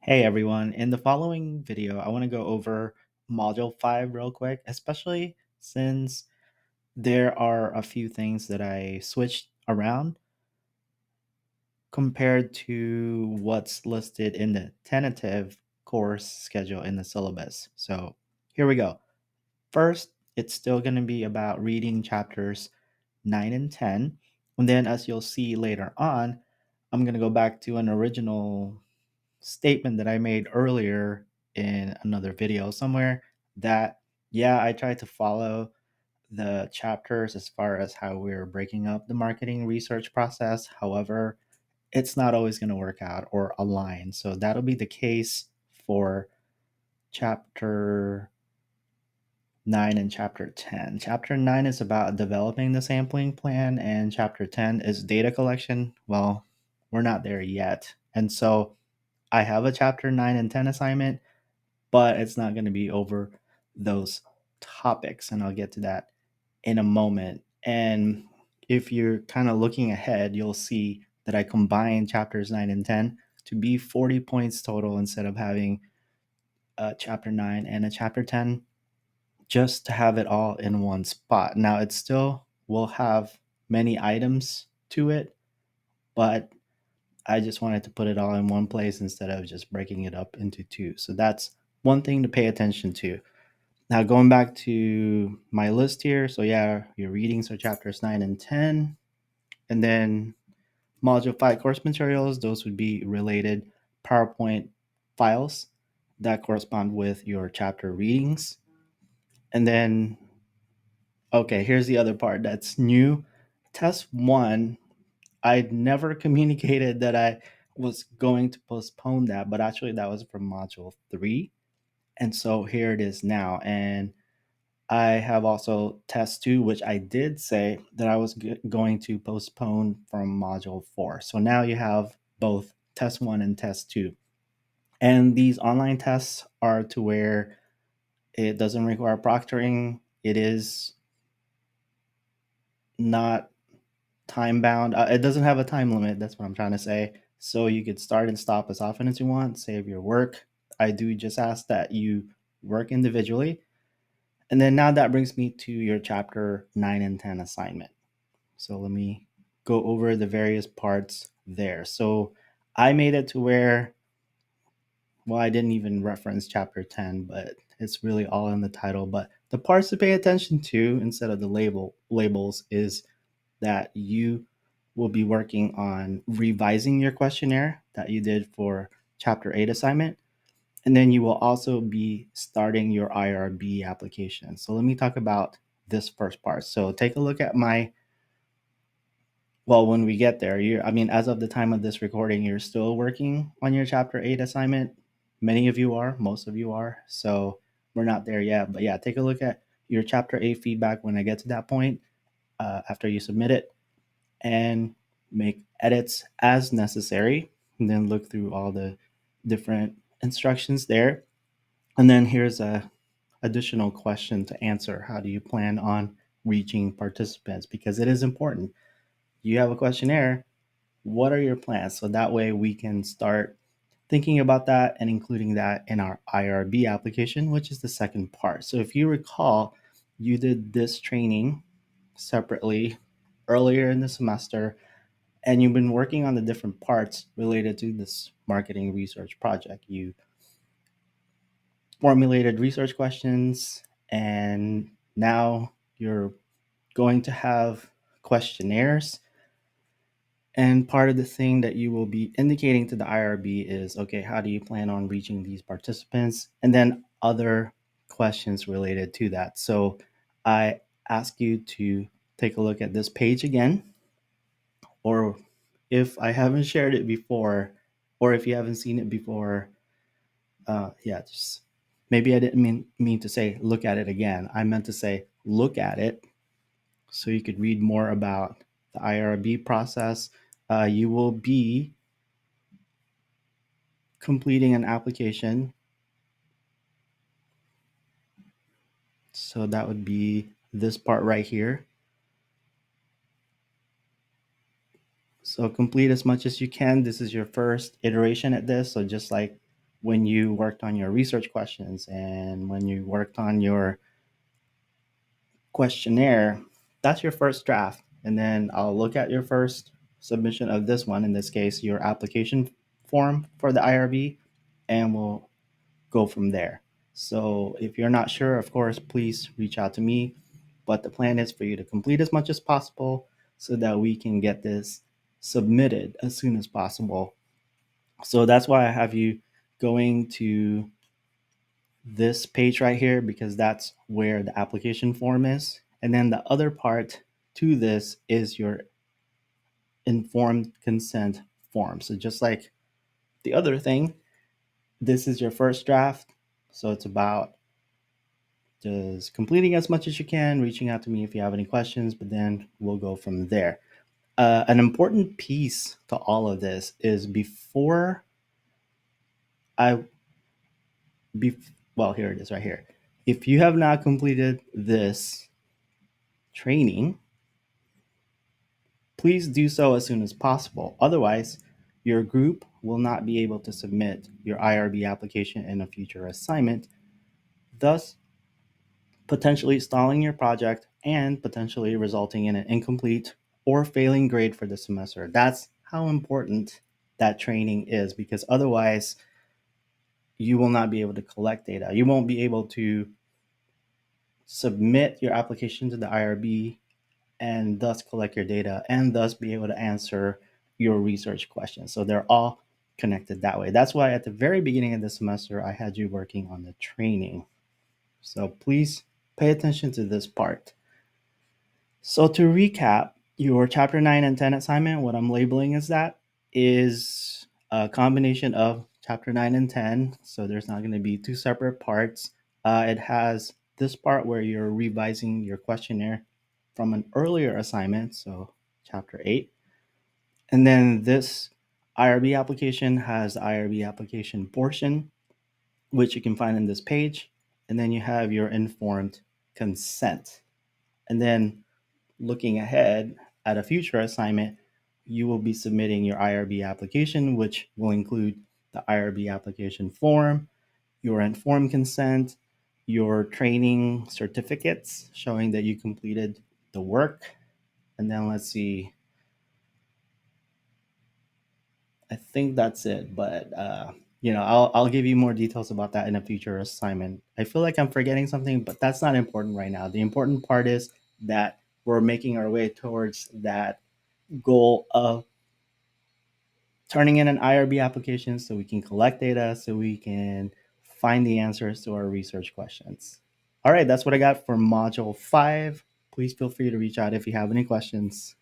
Hey everyone, in the following video, I want to go over Module 5 real quick, especially since there are a few things that I switched around compared to what's listed in the tentative course schedule in the syllabus. So here we go. First, it's still going to be about reading chapters 9 and 10. And then, as you'll see later on, I'm going to go back to an original statement that I made earlier in another video somewhere that, yeah, I tried to follow the chapters as far as how we're breaking up the marketing research process. However, it's not always going to work out or align. So that'll be the case for chapter 9 and chapter 10. Chapter 9 is about developing the sampling plan, and chapter 10 is data collection. Well, we're not there yet. And so I have a chapter 9 and 10 assignment, but it's not going to be over those topics. And I'll get to that in a moment. And if you're kind of looking ahead, you'll see that I combined chapters 9 and 10 to be 40 points total instead of having a chapter 9 and a chapter 10, just to have it all in one spot. Now, it still will have many items to it, but I just wanted to put it all in one place instead of just breaking it up into two. So that's one thing to pay attention to. Now, going back to my list here. So, yeah, your readings are chapters 9 and 10. And then module 5 course materials, those would be related PowerPoint files that correspond with your chapter readings. And then, okay, here's the other part that's new. Test 1, I'd never communicated that I was going to postpone that, but actually that was from module 3. And so here it is now. And I have also test 2, which I did say that I was going to postpone from module 4. So now you have both test 1 and test 2. And these online tests are to where it doesn't require proctoring. It is not time bound. It doesn't have a time limit. That's what I'm trying to say. So you could start and stop as often as you want, save your work. I do just ask that you work individually. And then now that brings me to your chapter 9 and 10 assignment. So let me go over the various parts there. So I made it to where, well, I didn't even reference chapter 10, but it's really all in the title. But the parts to pay attention to instead of the labels is that you will be working on revising your questionnaire that you did for chapter 8 assignment. And then you will also be starting your IRB application. So let me talk about this first part. So take a look at my, well, when we get there, as of the time of this recording, you're still working on your chapter 8 assignment. Many of you are, most of you are. So we're not there yet. But yeah, take a look at your chapter 8 feedback when I get to that point after you submit it, and make edits as necessary, and then look through all the different instructions there. And then here's a additional question to answer. How do you plan on reaching participants? Because it is important. You have a questionnaire. What are your plans? So that way we can start thinking about that and including that in our IRB application, which is the second part. So if you recall, you did this training separately earlier in the semester, and you've been working on the different parts related to this marketing research project. You formulated research questions, and now you're going to have questionnaires. And part of the thing that you will be indicating to the IRB is, okay, how do you plan on reaching these participants? And then other questions related to that. So I ask you to take a look at this page again, or if I haven't shared it before, or if you haven't seen it before, yeah, just maybe I didn't mean to say look at it again. I meant to say look at it so you could read more about the IRB process. You will be completing an application. So that would be this part right here. So complete as much as you can. This is your first iteration at this. So just like when you worked on your research questions and when you worked on your questionnaire, that's your first draft. And then I'll look at your first submission of this one, in this case, your application form for the IRB, and we'll go from there. So if you're not sure, of course, please reach out to me. But the plan is for you to complete as much as possible so that we can get this submitted as soon as possible. So that's why I have you going to this page right here, because that's where the application form is. And then the other part to this is your informed consent form. So just like the other thing, this is your first draft. So it's about just completing as much as you can, reaching out to me if you have any questions, but then we'll go from there. An important piece to all of this is before I, be, well, here it is right here. If you have not completed this training, please do so as soon as possible. Otherwise, your group will not be able to submit your IRB application in a future assignment, thus potentially stalling your project and potentially resulting in an incomplete or failing grade for the semester. That's how important that training is, because otherwise you will not be able to collect data. You won't be able to submit your application to the IRB and thus collect your data and thus be able to answer your research questions. So they're all connected that way. That's why at the very beginning of the semester, I had you working on the training. So please pay attention to this part. So to recap, your chapter 9 and 10 assignment, what I'm labeling as that is a combination of chapter 9 and 10. So there's not going to be two separate parts. It has this part where you're revising your questionnaire from an earlier assignment, so chapter 8. And then this IRB application has the IRB application portion, which you can find in this page. And then you have your informed consent. And then looking ahead at a future assignment, you will be submitting your IRB application, which will include the IRB application form, your informed consent, your training certificates showing that you completed the work. And then let's see, I think that's it. But I'll give you more details about that in a future assignment. I feel like I'm forgetting something, but that's not important right now. The important part is that we're making our way towards that goal of turning in an IRB application so we can collect data, so we can find the answers to our research questions. All right, that's what I got for Module 5. Please feel free to reach out if you have any questions.